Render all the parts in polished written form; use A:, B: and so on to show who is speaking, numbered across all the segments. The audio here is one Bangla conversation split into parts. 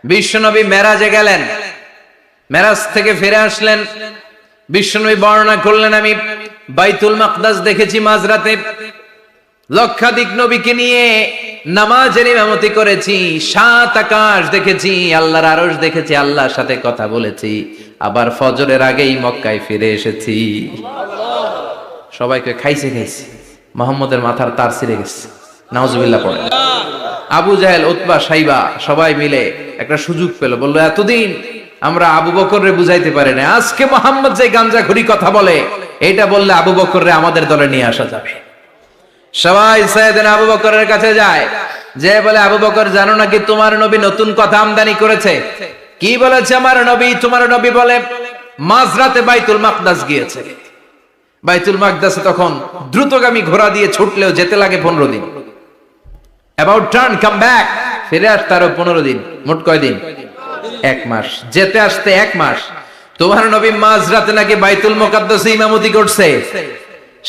A: বিশ্বনবী মেরাজে গেলেন, মেরাজ থেকে ফিরে আসলেন। বিশ্বনবী বর্ণনা করলেন, আমি বাইতুল মাকদাস দেখেছি মাঝরাতে, লক্ষাধিক নবীকে নিয়ে নামাজের ইমামতি করেছি, 7 আকাশ দেখেছি, আল্লাহর আরশ দেখেছি, আল্লাহর সাথে কথা বলেছি, আবার ফজরের আগেই মক্কায় ফিরে এসেছি। সবাইকে খাইছে মুহাম্মদের মাথার তার ছিঁড়ে গেছে, নাউজুবিল্লাহ পড়ে। আবু জাহেল, উতবা, সাইবা সবাই মিলে একটা সুযোগ পেল, বলল এতদিন আমরা আবু বকররে বুঝাইতে পারি না, আজকে মুহাম্মদ যে গাঞ্জাখুরি কথা বলে এটা বললে আবু বকররে আমাদের দলে নিয়ে আসা যাবে। সবাই সাইয়েদনা আবু বকরের কাছে যায়, যে বলে আবু বকর জানো নাকি তোমার নবী নতুন কথা আমদানি করেছে? কি বলেছে আমার নবী? তোমার নবী বলে মাঝরাতে বাইতুল মাকদাস গিয়েছে। বাইতুল মাকদাসে তখন দ্রুতগামী ঘোড়া দিয়ে ছুটলেও যেতে লাগে 15 দিন। অ্যাবাউট টার্ন কাম ব্যাক, ফিরে আসতে আরো 15 দিন, মোট কয় দিন? 1 মাস, যেতে আসতে 1 মাস। তোমার নবী মাঝরাতে নাকি বাইতুল মুকাদ্দাসে ইমামতি করছে,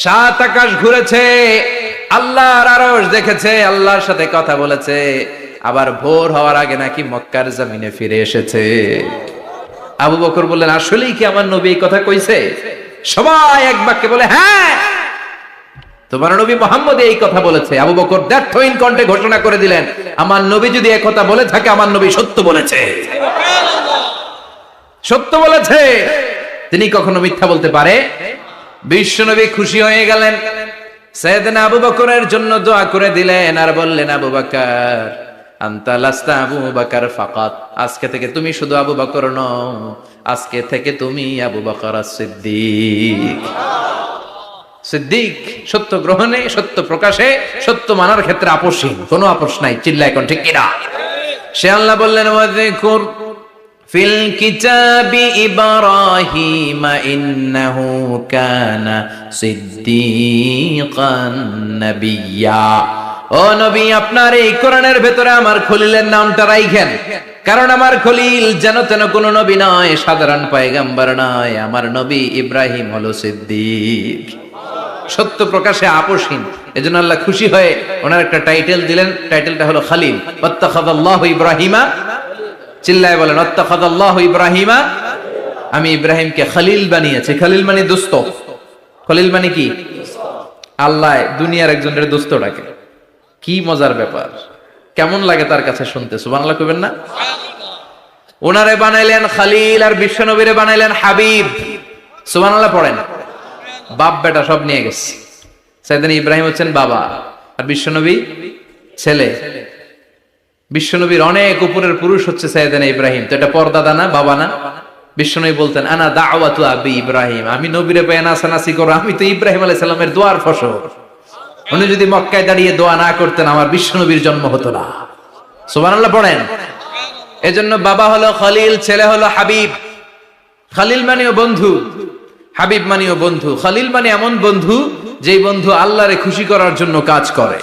A: 7 আকাশ ঘুরেছে, আল্লাহর আরশ দেখেছে, আল্লাহর সাথে কথা বলেছে, আবার ভোর হওয়ার আগে নাকি মক্কার জমিনে ফিরে এসেছে। আবু বকর বললেন, আসলেই কি আমার নবী এই কথা কইছে? সবাই এক বাক্যে বলে, হ্যাঁ তোমার নবী মুহাম্মদ এই কথা বলেছে। আবু বকর দ্ব্যর্থহীন কণ্ঠে ঘোষণা করে দিলেন, আমার নবী যদি এই কথা বলে থাকে, আমার নবী সত্য বলেছে, সত্য বলেছে, তিনি কখনো মিথ্যা বলতে পারে? বিশ্বনবী খুশি হয়ে গেলেন, সাইয়েদনা আবু বকরের জন্য দোয়া করে দিলেন, আর বললেন, আবু বকর আনতা লাস্তা আবু বকর ফাকাত, আজকে থেকে তুমি শুধু আবু বকর নও, আজকে থেকে তুমি আবু বকর সিদ্দিক। সিদ্দিক সত্য গ্রহণে, সত্য প্রকাশে, সত্য মানার ক্ষেত্রে আপোষহীন, কোনো আপোষ নাই। চিল্লায় কোন ঠিক কিনা? সে আল্লাহ বললেন, ওয়াযকুর ফিল কিতাবি ইব্রাহিম ইন্নাহু কানা সিদ্দিকান নাবিয়্যা। ও নবী, আপনার এই কোরআনের ভেতরে আমার খলিলের নামটা রাখেন, কারণ আমার খলিল যেন তেন কোন নবী নয়, সাধারণ পয়গম্বর নয়, আমার নবী ইব্রাহিম হলো সিদ্দিক, সত্য প্রকাশে আপোষহীন। এজন্য আল্লাহ খুশি হয়ে ওনার একটা টাইটেল দিলেন, টাইটেলটা হলো খলিল। ওয়াত্তাখাযাল্লাহু ইব্রাহিমা, চিল্লায় বলেন ওয়াত্তাখাযাল্লাহু ইব্রাহিমা, আমি ইব্রাহিমকে খলিল বানিয়েছি। খলিল মানে দোস্ত। খলিল মানে কি? আল্লাহ দুনিয়ার একজনের দোস্ত ডাকে। কি মজার ব্যাপার, কেমন লাগে তার কাছে শুনতে? সুবহানাল্লাহ কইবেন না? ওনারে বানাইলেন খলিল, আর বিশ্বনবীরে বানাইলেন হাবিব। সুবহানাল্লাহ পড়েন। বাপ বেটা সব নিয়ে গেছে। সাইয়েদনা ইব্রাহিম হচ্ছেন বাবা, আর বিশ্বনবী ছেলে। বিশ্বনবীর অনেক উপরের পুরুষ হচ্ছে সাইয়েদনা ইব্রাহিম। তো এটা পরদাদা না, বাবা না? বিশ্বনবী বলতেন, আনা দাওয়াতু আবি ইব্রাহিম, আমি নবীরে পেয়ে নাচানাচি করো, আমি তো ইব্রাহিম আলাইহিস সালামের দোয়ার ফসল। উনি যদি মক্কায় দাঁড়িয়ে দোয়া না করতেন, আমার বিশ্বনবীর জন্ম হতো না। সুবহানাল্লাহ পড়েন। এজন্য বাবা হলো খলিল, ছেলে হলো হাবিব। খলিল মানেও বন্ধু, হাবিব মানেও বন্ধু। খলিল মানে এমন বন্ধু যেই বন্ধু আল্লাহরে খুশি করার জন্য কাজ করে,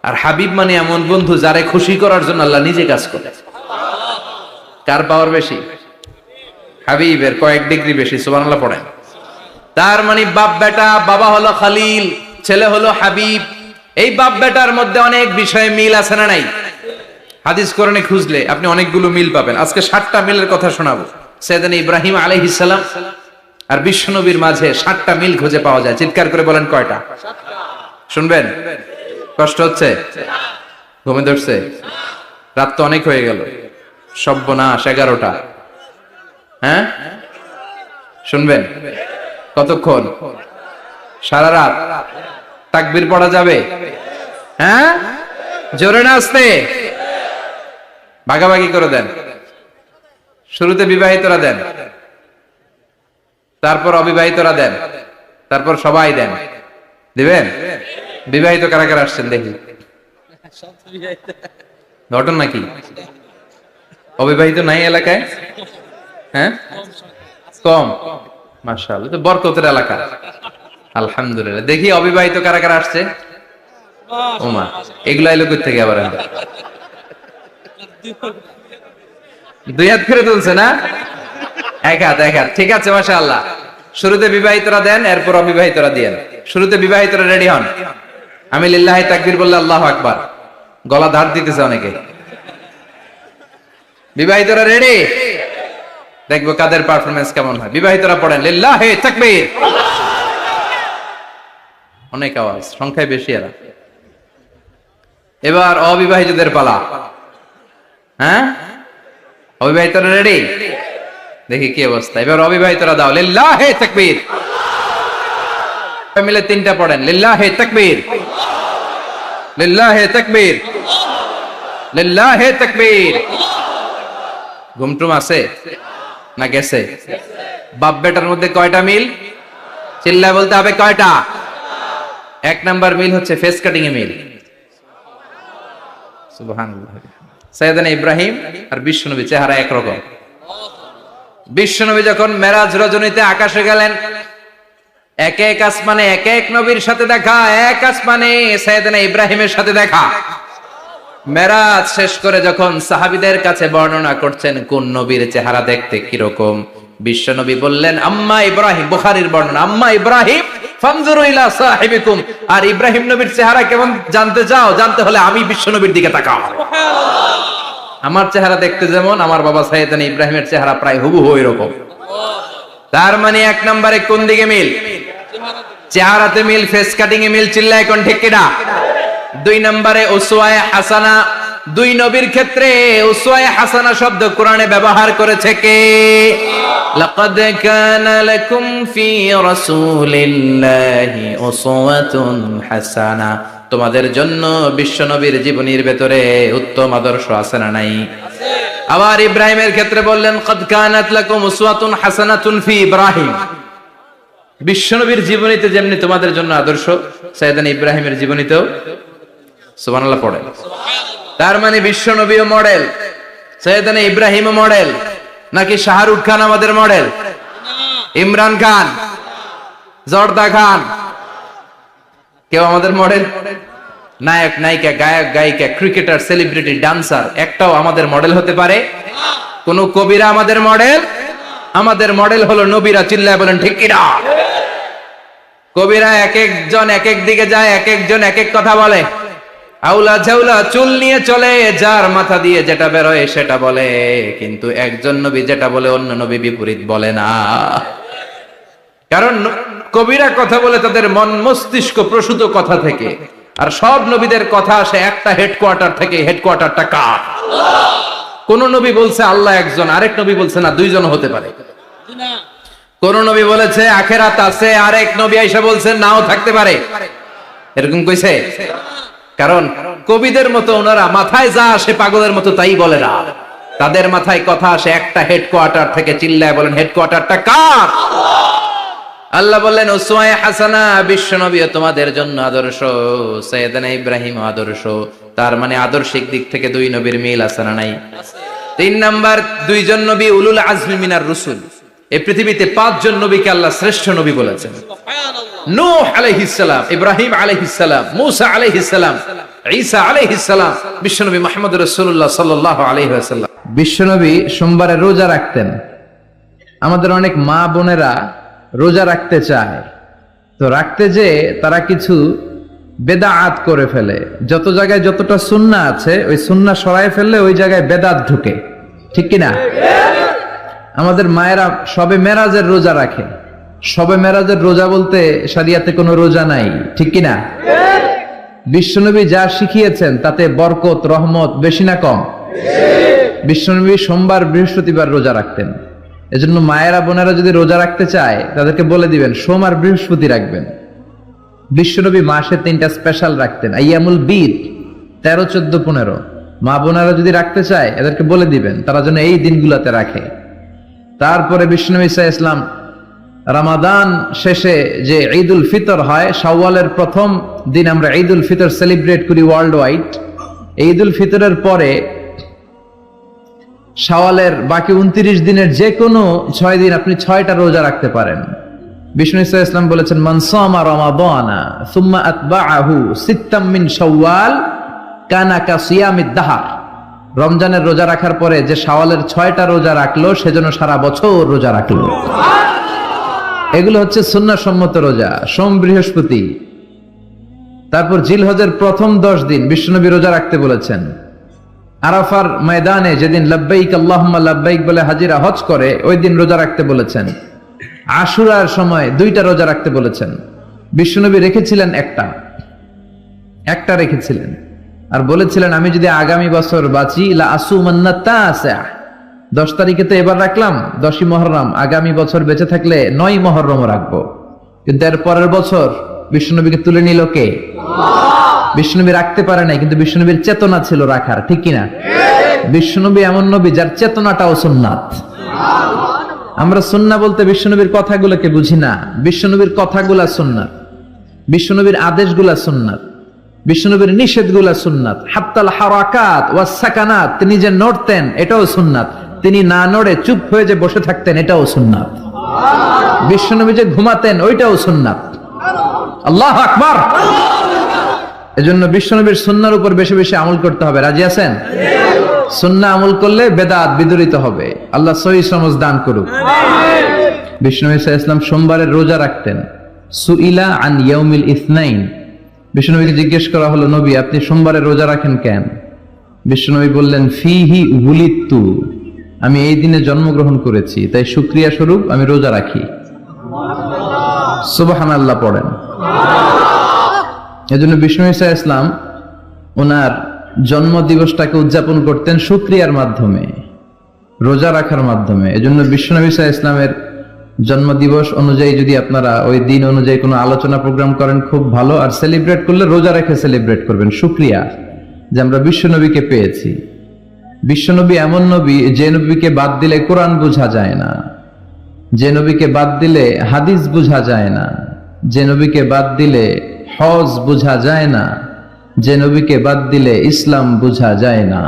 A: আর হাবিব মানে এমন বন্ধু যারে খুশি করার জন্য আল্লাহ নিজে কাজ করে। কার পাওয়ার বেশি? হাবিবের কয়েক ডিগ্রি বেশি। সুবহানাল্লাহ পড়েন। তার মানে বাপ বেটা, বাবা হলো খলিল, ছেলে হলো হাবিব। এই বাপ বেটার মধ্যে অনেক বিষয়ে মিল আছে না নাই? হাদিস কোরআনে খুঁজলে আপনি অনেকগুলো মিল পাবেন। আজকে 7টা মিলের কথা শোনাবো। সাইয়েদনা ইব্রাহিম আলাইহিস সালাম আর বিশ্বনবীর মাঝে 7টা মিল খুঁজে পাওয়া যায়। চিৎকার করে বলেন কয়টা? শুনবেন? কষ্ট হচ্ছে? ঘুমে ধরছে? রাত তো অনেক হয়ে গেল, সর্বনাশ 11টা। হ্যাঁ শুনবেন? কতক্ষণ? সারা রাত। তাকবীর পড়া যাবে? হ্যাঁ জোরে না আস্তে? ভাগাভাগি করে দেন। শুরুতে বিবাহিতরা দেন, তারপর অবিবাহিতরা দেন, তারপর সবাই দেন। দিবেন? বিবাহিত কারা কারা আসছেন দেখি? ঘটন নাকি? অবিবাহিত নাই এলাকায়? হ্যাঁ কম। মাশাআল্লাহ, তো বরকতের এলাকা। আলহামদুলিল্লাহ। দেখি অবিবাহিত কারা কারা আসছে? ওমা, এগুলা এলো কই থেকে আবার? 2 হাত করে তুলছে না? 1 হাত, 1 হাত। ঠিক আছে, মাশাআল্লাহ। শুরুতে বিবাহিতরা দেন, এরপর অবিবাহিতরা দিয়েন। শুরুতে বিবাহিতরা রেডি হন। আমি লিল্লাহি তাকবীর বললে আল্লাহু আকবার। গলা ধার দিতেছে অনেকে। বিবাহিতরা রেডি? দেখবো কাদের পারফরমেন্স কেমন হয়। বিবাহিতরা পড়েন লিল্লাহি তাকবীর। অনেক আওয়াজ, সংখ্যায় বেশি এরা। এবার অবিবাহিতদের পালা। হ্যাঁ, অবিবাহিতরা রেডি? দেখি কি অবস্থা। এবার অবিবাহিতরা দাও লিল্লাহি তাকবীর। মিলে তিনটা পড়েন লিল্লাহি তাকবীর, লিল্লাহি তাকবীর, লিল্লাহি তাকবীর। ঘুমটুম আছে না গেছে? বাপ বেটার মধ্যে কয়টা মিল? চিল্লায় বলতে হবে কয়টা? এক নাম্বার মিল হচ্ছে ফেস কাটিং এ মিল। সুবহানাল্লাহ। সাইয়েদনা ইব্রাহিম আর বিশ্বনবী চেহারা একরকম। বিশ্বনবী যখন মেরাজ রজনীতে আকাশে গেলেন, এক এক আসমানে এক এক নবীর সাথে দেখা, এক আসমানে সাইয়েদনা ইব্রাহিমের সাথে দেখা। মেরাজ শেষ করে যখন সাহাবীদের কাছে বর্ণনা করছেন কোন নবীর চেহারা দেখতে কিরকম, বিশ্বনবী বললেন আম্মা ইব্রাহিম। বুখারীর বর্ণনা, আম্মা ইব্রাহিম ফানজুরু ইলা সাহিবিকুম। আর ইব্রাহিম নবীর চেহারা কেমন জানতে চাও? জানতে হলে আমি বিশ্বনবীর দিকে তাকাও। আমার চেহারা দেখতে যেমন, আমার বাবা সাইয়েদনা ইব্রাহিমের চেহারা প্রায় হুবহু এরকম। তার মানে এক নম্বরে কোন দিকে মিল? চেহারাতে মিল, ফেস কাটিং এ মিল। চিল্লায় কোন ঠিক কিনা? দুই নম্বরে উসওয়ায়ে হাসানা। দুই নবীর ক্ষেত্রে উসওয়ায়ে হাসানা শব্দ কোরআনে ব্যবহার করেছে কে? লাকাদ কানা লাকুম ফি রাসূলিল্লাহি উসওয়াতুন হাসানা। তোমাদের জন্য বিশ্বনবীর জীবনীর ভেতরে উত্তম আদর্শ আছে না নাই? আবার ইব্রাহিমের ক্ষেত্রে বললেন কাদ কানাত লাকুম উসওয়াতুন হাসানাতুন ফি ইব্রাহিম। বিশ্বনবীর জীবনীতে যেমনি তোমাদের জন্য আদর্শ, সাইয়েদনা ইব্রাহিমের জীবনীতেও। সুবহানাল্লাহ পড়ে। তার মানে বিশ্বনবীও মডেল, সাইয়েদনা ইব্রাহিমও মডেল। নাকি শাহরুখ খান আমাদের মডেল? ইমরান খান, জর্দা খান, কেউ আমাদের মডেল? নায়ক নায়িকা, গায়ক গায়িকা, ক্রিকেটার, সেলিব্রিটি, ডান্সার একটাও আমাদের মডেল হতে পারে? কোন কবিরা আমাদের মডেল? আমাদের মডেল হলো নবীরা। চিল্লায় বলেন ঠিক কিনা? কবিরা এক একজন এক এক দিকে যায়, এক একজন এক এক কথা বলে। আউলা ঝাউলা চুল নিয়ে চলে, যার মাথা দিয়ে যেটা বেরোয় সেটা বলে। কিন্তু একজন নবী যেটা বলে অন্য নবী বিপরীত বলে না। কারণ কবিরা কথা বলে তাদের মন মস্তিষ্ক প্রসূত কথা থেকে, আর সব নবীদের কথা আসে একটা হেডকোয়ার্টার থেকে। হেডকোয়ার্টারটা কার? কোন নবী বলছে আল্লাহ একজন, আরেক নবী বলছে না দুইজন হতে পারে। কোন নবী বলেছে আখিরাত আছে, আরেক নবী আইসা বলছে নাও থাকতে পারে। এরকম কইছে? কারণ কবিদের মতো ওনারা মাথায় যা আসে পাগলের মতো তাই বলে না। তাদের মাথায় কথা আসে একটা হেডকোয়ার্টার থেকে। চিল্লায় বলেন হেডকোয়ার্টারটা কার? আল্লাহ বললেন উসওয়ায়ে হাসানা। বিশ্বনবীও তোমাদের জন্য আদর্শ, সাইয়েদনা ইব্রাহিম আদর্শ। তার মানে আদর্শিক দিক থেকে দুই নবীর মিল আছে না নাই? তিন নাম্বার, দুইজন নবী উলুল আজমি মিনার রাসূল। এই পৃথিবীতে পাঁচজন নবীকে আল্লাহ শ্রেষ্ঠ নবী বলেছেন। নূহ আলাইহিস সালাম, ইব্রাহিম আলাইহিস সালাম, মূসা আলাইহিস সালাম, ঈসা আলাইহিস সালাম, বিশ্বনবী মুহাম্মদ রাসূলুল্লাহ সাল্লাল্লাহু আলাইহি ওয়াসাল্লাম। বিশ্বনবী সোমবারে রোজা রাখতেন। আমাদের অনেক মা বোনেরা রোজা রাখতে চায়, তো রাখতে যে তারা কিছু বেদাত করে ফেলে। যত জায়গায় যতটা সুন্নাহ আছে ওই সুন্নাহ সরায় ফেললে ওই জায়গায় বেদাত ঢুকে। ঠিক কিনা? আমাদের মায়েরা শবে মেরাজের রোজা রাখে। শবে মেরাজের রোজা বলতে শরিয়াতে কোনো রোজা নাই। ঠিক কিনা? বিশ্বনবী যা শিখিয়েছেন তাতে বরকত রহমত বেশি না কম? বিশ্বনবী সোমবার বৃহস্পতিবার রোজা রাখতেন। এজন্য মায়েরা বোনেরা যদি রোজা রাখতে চায় তাদেরকে বলে দিবেন সোম আর বৃহস্পতি রাখবেন। বিশ্বনবী মাসে 3টা স্পেশাল রাখতেন, আইয়ামুল বীর 13, 14, 15। মা বোনেরা যদি রাখতে চায় এদেরকে বলে দিবেন তারা যেন এই দিনগুলোতে রাখে। তারপরে বিশ্বনবী সাল্লাল্লাহু আলাইহি ওয়াসাল্লাম রমাদান শেষে যে ঈদুল ফিতর হয়, শাওয়ালের প্রথম দিন আমরা ঈদুল ফিতর সেলিব্রেট করি ওয়ার্ল্ড ওয়াইড। ঈদুল ফিতরের পরে শাওয়ালের বাকি 29 দিনের যে কোনো 6 দিন আপনি 6টা রোজা রাখতে পারেন। বিষ্ণু সাল্লাল্লাহু আলাইহি ওয়াসাল্লাম বলেছেন মান সামা রমাদানা সুম্মা আতবাআহু সিত্তাম মিন শাওয়াল কানা কাসিয়ামিদ দাহর। রমজানের রোজা রাখার পরে যে শাওয়ালের 6টা রোজা রাখলো সেজন্য সারা বছর রোজা রাখলো। এগুলো হচ্ছে সুন্নাহ সম্মত রোজা, সোম বৃহস্পতি। তারপর জিলহজের প্রথম 10 দিন বিশ্বনবী রোজা রাখতে বলেছেন। আরাফার ময়দানে যেদিন লাব্বাইক আল্লাহুম্মা লাব্বাইক বলে হাজিরা হজ করে ওই দিন রোজা রাখতে বলেছেন। আশুরার সময় 2টা রোজা রাখতে বলেছেন। বিশ্বনবী রেখেছিলেন একটা রেখেছিলেন আর বলেছিলেন আমি যদি আগামী বছর বাঁচি লা আসুমান্না তাসা, 10 তারিখে তো এবার রাখলাম 10ই মুহররম, আগামী বছর বেঁচে থাকলে 9ই মুহররম রাখবো। কিন্তু এর পরের বছর বিশ্বনবীকে তুলে নিল কে? বিশ্বনবী রাখতে পারে নাই, কিন্তু বিশ্বনবীর চেতনা ছিল রাখার, ঠিক কিনা? বিশ্বনবী এমন নবী যার চেতনাটাও সুন্নাত। আমরা সুন্নাহ বলতে বিশ্বনবীর কথাগুলোকে বুঝি না, বিশ্বনবীর কথাগুলা সুন্নাত, বিশ্বনবীর আদেশগুলা সুন্নাত, বিশ্বনবীর নিষেধগুলা সুন্নাত। হাত্তাল হারাকাত ওয়াস সাকানাত, তিনি যে নড়তেন এটাও সুন্নাত, তিনি না নড়ে চুপ হয়ে যে বসে থাকতেন এটাও সুন্নাত। বিশ্বনবী যে ঘুমাতেন ওইটাও সুন্নাত। আল্লাহু আকবার। এজন্য বিশ্বনবীর সুন্নাহর উপর বেশি বেশি আমল করতে হবে। রাজি আছেন? সুন্নাহ আমল করলে বেদাত বিদরিত হবে। আল্লাহ সহি সমঝ দান করুক। বিশ্বনবী সাল্লাল্লাহু আলাইহি ওয়াসাল্লাম সোমবারের রোজা রাখতেন। সুইলা আন ইয়াউমিল ইসনাইন, বিশ্বনবীকে জিজ্ঞেস করা হলো নবী আপনি সোমবারের রোজা রাখেন কেন? বিশ্বনবী বললেন ফিহি উলিদতু, আমি এই দিনে জন্মগ্রহণ করেছি তাই শুকরিয়া স্বরূপ আমি রোজা রাখি। সুবহানাল্লাহ পড়েন। এজন্য বিষ্ণু ঈসা ইসলাম ওনার জন্ম দিবসটাকে উদযাপন করতেন শুকরিয়ার মাধ্যমে, রোজা রাখার মাধ্যমে। এজন্য বিশ্বনবী ঈসা ইসলামের জন্ম দিবস অনুযায়ী যদি আপনারা ওই দিন অনুযায়ী কোনো আলোচনা প্রোগ্রাম করেন খুব ভালো, আর সেলিব্রেট করলে রোজা রেখে সেলিব্রেট করবেন, শুকরিয়া যে আমরা বিশ্বনবীকে পেয়েছি। বিশ্বনবী এমন নবী যে নবীকে বাদ দিলে কোরআন বোঝা যায় না, যে নবীকে বাদ দিলে হাদিস বোঝা যায় না, যে নবীকে বাদ দিলে হজ বোঝা যায় না, যে নবীকে বাদ দিলে ইসলাম বোঝা যায় না।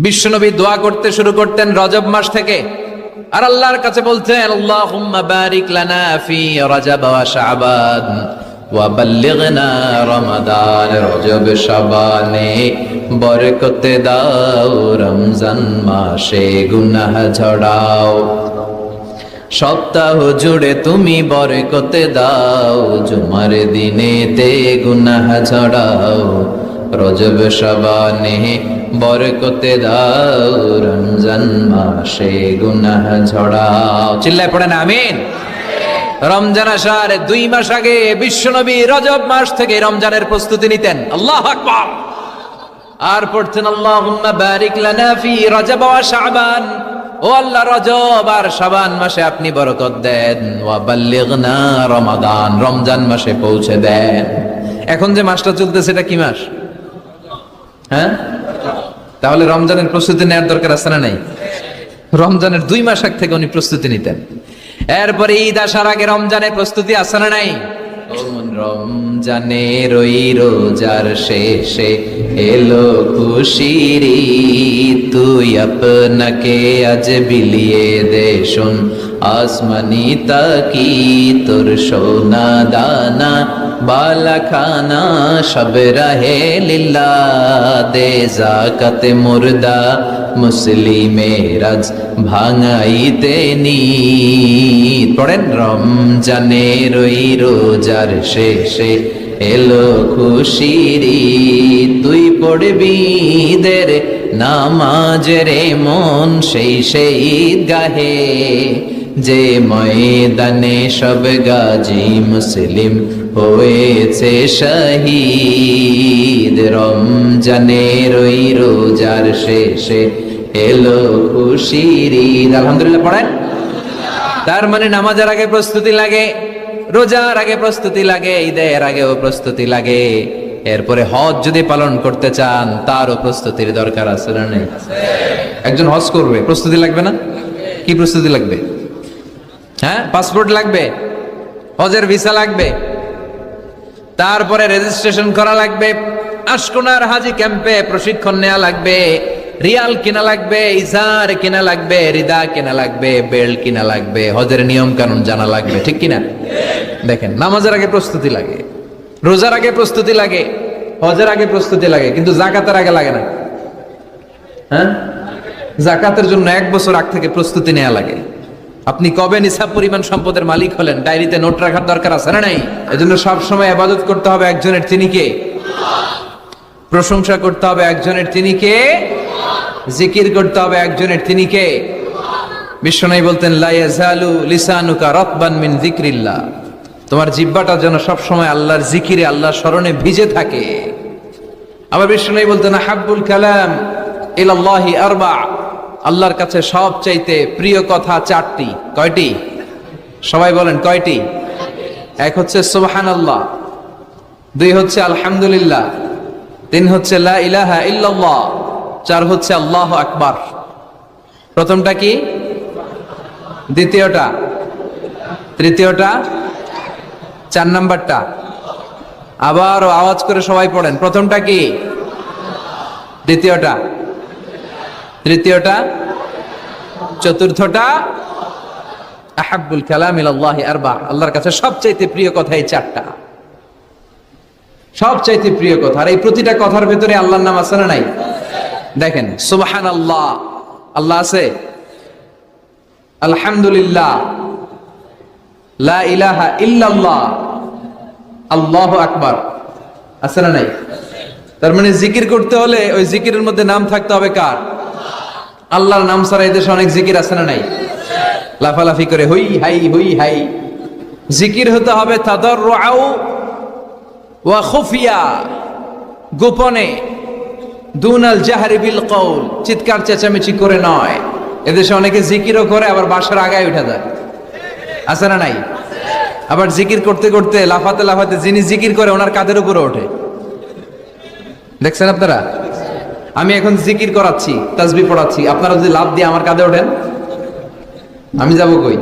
A: বিশ্বনবী দোয়া করতে শুরু করতেন রজব মাস থেকে, আর আল্লাহর কাছে বলতেন আল্লাহুম্মা বারিক লানা ফি রজব ওয়া শাবান ওয়া বাল্লিগনা রমাদান। রজব শাবানে বরকত দাও, রমজান মাসে গুনাহ ঝরাও। সপ্তাহ জুড়ে তুমি বরকত দাও, জুমার দিনেতে গুনাহ ঝরাও। রজব শাবানে বরকত দাও, রমজান মাসে গুনাহ ঝরাও। চিল্লায় পড়েন আমিন। রমজান আসার 2 মাস আগে বিশ্বনবী রজব মাস থেকে রমজানের প্রস্তুতি নিতেন। আল্লাহু আকবার। আর পড়তেন আল্লাহুম্মা বারিক লানা ফি রজব ওয়া শাবান, ও আল্লাহ রজব আর শাবান মাসে আপনি বরকত দেন। ওয়া বাল্লিগনা রমাদান, রমজান মাসে পৌঁছে দেন। এখন যে মাসটা চলতেছে এটা কি মাস? হ্যাঁ, তাহলে রমজানের প্রস্তুতি নেওয়ার দরকার আছে না নাই? রমজানের 2 মাস আগ থেকে উনি প্রস্তুতি নিতেন। এরপরে ঈদ আসার আগে রমজানের প্রস্তুতি আছে না নাই? রমজানের ওই রোজার শেষে এলো খুশির ঈদ, তুই আপনাকে আজ বিলিয়ে দে শোন আসমানি তাকি, তোর সোনা দানা বালা খানা সব রাহে লিল্লা, দে যাকাতে মুর্দা মুসলিমের আজ ভাঙাইতে নিদ। পড়েন রমজানের ওই রোজার শেষে এলো খুশির ঈদ, তুই পড়বি ঈদের নামাজের মন সেই ঈদগাহে, যে ময়দানে সব গাজী মুসলিম হয়েছে শহীদ। রমজানের ওই রোজার শেষে এলো খুশির ঈদ। আলহামদুলিল্লাহ পড়েন। তার মানে নামাজের আগে প্রস্তুতি লাগে, রোজার আগে প্রস্তুতি লাগে, ঈদের আগেও প্রস্তুতি লাগে। এরপরে হজ যদি পালন করতে চান তারও প্রস্তুতির দরকার আছে না নেই? একজন হজ করবে, প্রস্তুতি লাগবে না? কি প্রস্তুতি লাগবে? হ্যাঁ, পাসপোর্ট লাগবে, হজের ভিসা লাগবে, তারপরে রেজিস্ট্রেশন করা লাগবে, আশকোনার হাজি ক্যাম্পে প্রশিক্ষণ নেওয়া লাগবে, রিয়াল কিনা লাগবে, ইজার কিনা লাগবে, রিদা কিনা লাগবে, বেল্ট কিনা লাগবে, হজের নিয়ম কানুন জানা লাগবে, ঠিক কিনা? দেখেন, নামাজের আগে প্রস্তুতি লাগে, রোজার আগে প্রস্তুতি লাগে, হজের আগে প্রস্তুতি লাগে, কিন্তু যাকাতের আগে লাগে না। হ্যাঁ, যাকাতের জন্য 1 বছর আগ থেকে প্রস্তুতি নেওয়া লাগে। আপনি কবে নিসাব পরিমাণ সম্পদের মালিক হলেন ডায়েরিতে নোট রাখার দরকার আছে না নাই? এজন্য সব সময় ইবাদত করতে হবে একজনের, তিনি কে? প্রশংসা করতে হবে একজনের, তিনি কে? জিকির করতে হবে একজনের, তিনি কে? বিশ্বনবী বলতেন লা ইয়াজালু লিসানুকা রাতবান মিন যিকরিল্লাহ, তোমার জিহ্বাটা যেন সব সময় আল্লাহর জিকিরে, আল্লাহর স্মরণে ভিজে থাকে। আবার বিশ্বনবী বলতেন হাব্বুল কালাম ইলাল্লাহি আরবা, আল্লাহর কাছে সবচাইতে প্রিয় কথা চারটি। কয়টি? সবাই বলেন কয়টি? এক হচ্ছে সুবহানাল্লাহ, দুই হচ্ছে আলহামদুলিল্লাহ, তিন হচ্ছে লা ইলাহা ইল্লাল্লাহ, চার হচ্ছে আল্লাহু আকবার। প্রথমটা কি? দ্বিতীয়টা? তৃতীয়টা? চার নাম্বারটা? আবারও আওয়াজ করে সবাই পড়েন, প্রথমটা কি? দ্বিতীয়টা? তৃতীয়টা? চতুর্থটা? আহাব্বুল কালাম ইলাল্লাহি আরবা, আল্লাহর কাছে সবচাইতে প্রিয় কথা এই চারটা, সবচাইতে প্রিয় কথা। আর এই প্রতিটা কথার ভেতরে আল্লাহর নাম আছে না নাই? দেখেন, সুবহানাল্লাহ আল্লাহ আছে, আলহামদুলিল্লাহ, লা ইলাহা ইল্লাল্লাহ, আল্লাহু আকবার আছে না নাই? তার মানে জিকির করতে হলে ওই জিকিরের মধ্যে নাম থাকতে হবে কার? আল্লাহর নাম ছাড়া এই দেশে অনেক জিকির আছে না নাই? লাফালাফি করে হুই হাই হুই হাই। জিকির হতে হবে তাদাররুআ ওয়া খুফিয়া, গোপনে, দুনাল জাহরি বিল কওল, চিৎকার চেঁচামেচি করে নয়। এদেশে অনেকে জিকিরও করে আবার বাসার আগায় উঠে যায়, আছে না নাই? আবার জিকির করতে করতে লাফাতে লাফাতে যিনি জিকির করে ওনার কাঁধের উপরে ওঠে, দেখছেন আপনারা? আমি এখন জিকির করাচ্ছি, তাসবিহ পড়াচ্ছি, আপনারা যদি লাফ দিয়ে আমার কাঁধে ওঠেন, আমি যাব কই?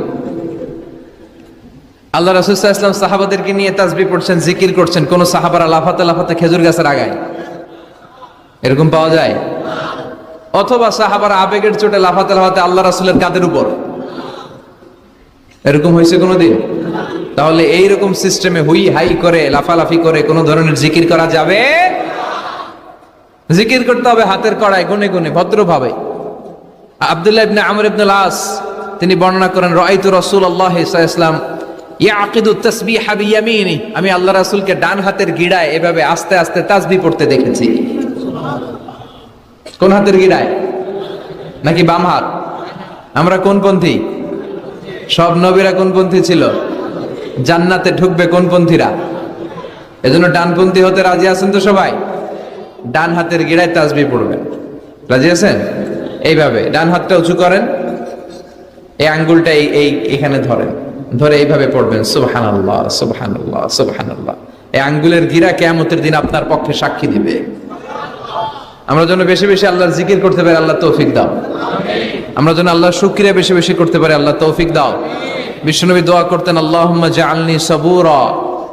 A: আল্লাহ রাসূল সাল্লাল্লাহু আলাইহি ওয়াসাল্লাম সাহাবাদেরকে নিয়ে তাসবিহ পড়ছেন, জিকির করছেন, কোন সাহাবারা লাফাতে লাফাতে খেজুর গাছের আগায়, এরকম পাওয়া যায়? অথবা সাহাবারা আবেগের চোটে লাফাতে লাফাতে আল্লাহ রাসূলের কাঁধের উপর, এরকম হয়েছে কোনোদিন? তাহলে এইরকম সিস্টেমে হুই হাই করে লাফালাফি করে কোন ধরনের জিকির করা যাবে? জিকির করতে হবে হাতের কড়ায়, গুনে গুনে, ভদ্রভাবে। আব্দুল্লাহ ইবনে আমর ইবনে আল-আস তিনি বর্ণনা করেন, রাআইতু রাসূলুল্লাহ সাল্লাল্লাহু আলাইহি ওয়াসাল্লাম ইয়াকিদু তাসবিহা বিয়ামিনি, আমি আল্লাহ রাসূলকে ডান হাতের গিড়ায় এভাবে আস্তে আস্তে তাসবিহ পড়তে দেখেছি। কোন হাতের গিড়ায়? নাকি বাম হাত? আমরা কোন পন্থী? সব নবীরা কোন পন্থী ছিল? জান্নাতে ঢুকবে কোন পন্থীরা? এজন্য ডানপন্থী হতে রাজি আছেন তো সবাই? ডান হাতের গিড়ায় তাসবিহ পড়বেন, রাজি আছেন? এইভাবে ডান হাতটা উঁচু করেন, এই আঙ্গুলটা এইখানে ধরেন, ধরে এইভাবে পড়বেন সুবহানাল্লাহ সুবহানাল্লাহ সুবহানাল্লাহ। এই আঙ্গুলের গিরা কিয়ামতের দিন আপনার পক্ষে সাক্ষী দিবে। আমরা যেন বেশি বেশি আল্লাহর জিকির করতে পারি, আল্লাহ তৌফিক দাও। আমরা যেন আল্লাহর শুকরিয়া বেশি বেশি করতে পারি, আল্লাহ তৌফিক দাও। বিশ্বনবী দোয়া করতেন, আল্লাহুম্মা জাআলনি সাবুরা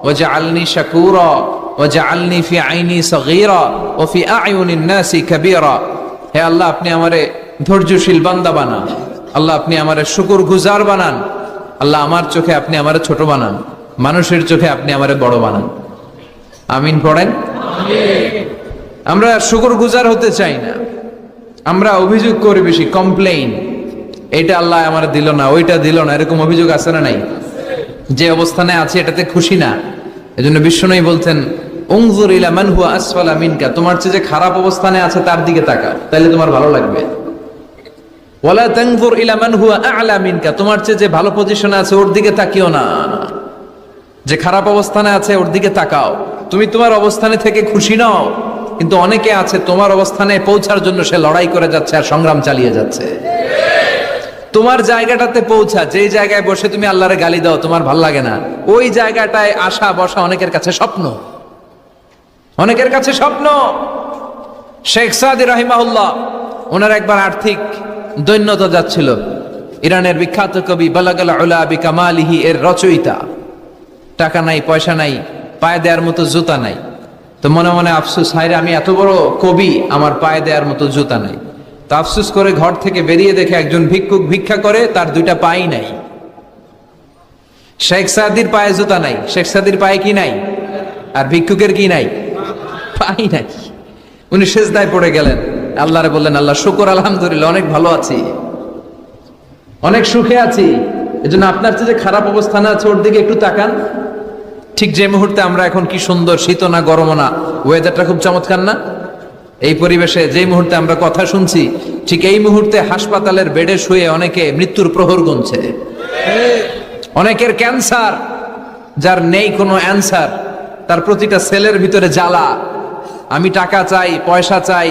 A: ওয়া জাআলনি শাকুরা ওয়া জাআলনি ফি আইনি সগীরা ওয়া ফি আ'য়ুনিন নাসি কাবীরা। হে আল্লাহ, আপনি আমারে ধৈর্যশীল বান্দা বানান, আল্লাহ আপনি আমারে শুকরগুজার বানান, আল্লাহ আমার চোখে আপনি আমারে ছোট বানান, মানুষের চোখে আপনি আমারে বড় বানান। আমিন পড়েন। আমরা শুকরগুজার হতে চাই না, আমরা অভিযোগ করি বেশি, কমপ্লেইন, এটা আল্লাহ আমার দিল না, ওইটা দিল না, এরকম অভিযোগ আছে না নাই? যে অবস্থানে আছে এটাতে খুশি না। এজন্য বিশ্বনবী বলতেন, উনজুর ইলা মান হুয়া আসফালা মিনকা, তোমার চেয়ে যে খারাপ অবস্থানে আছে তার দিকে তাকাও, তাহলে তোমার ভালো লাগবে। ওয়ালা তানজুর ইলা মান হুয়া আ'লা মিনকা, তোমার চেয়ে যে ভালো পজিশনে আছে ওর দিকে তাকিও না, যে খারাপ অবস্থানে আছে ওর দিকে তাকাও। তুমি তোমার অবস্থানে থেকে খুশি নাও, কিন্তু অনেকে আছে তোমার অবস্থানে পৌঁছার জন্য সে লড়াই করে যাচ্ছে আর সংগ্রাম চালিয়ে যাচ্ছে। তোমার জায়গাটাতে পৌঁছা, যেই জায়গায় বসে তুমি আল্লাহরে গালি দাও, তোমার ভাল লাগে না, ওই জায়গাটায় আসা বসা অনেকের কাছে স্বপ্ন, অনেকের কাছে স্বপ্ন। শেখ সাদি রাহিমাহুল্লাহ, ওনার একবার আর্থিক দৈন্যতা যাচ্ছিল। ইরানের বিখ্যাত কবি বালাগাল উলা বিকামালিহি এর রচয়িতা, টাকা নাই, পয়সা নাই, পায়ে দেওয়ার মতো জুতা নাই। তো মনে মনে আফসোস, হায়রে আমি এত বড় কবি, আমার পায়ে দেওয়ার মতো জুতা নাই। তো আফসোস করে ঘর থেকে বেরিয়ে দেখে একজন ভিক্ষুক ভিক্ষা করে, তার দুইটা পাই নাই। শেখ সাদির পায়ে জুতা নাই, শেখ সাদির পায়ে কি নাই? আর ভিক্ষুকের কি নাই? পাই নাই। উনি সেজদায় পড়ে গেলেন, আল্লাহরে বললেন, আল্লাহ শুকর, আলহামদুলিল্লাহ, অনেক ভালো আছি, অনেক সুখে আছি। এজন্য আপনার চেয়ে যে খারাপ অবস্থানে আছে ওর দিকে একটু তাকান। ঠিক যে মুহূর্তে আমরা এখন কি সুন্দর, শীত না গরম না, ওয়েদারটা খুব চমৎকার না?
B: এই পরিবেশে যে মুহূর্তে আমরা কথা শুনছি, ঠিক এই মুহূর্তে হাসপাতালের বেডে শুয়ে অনেকে মৃত্যুর প্রহর গুনছে। অনেকের ক্যান্সার, যার নেই কোনো অ্যান্সার, তার প্রতিটা সেলের ভিতরে জ্বালা। আমি টাকা চাই, পয়সা চাই,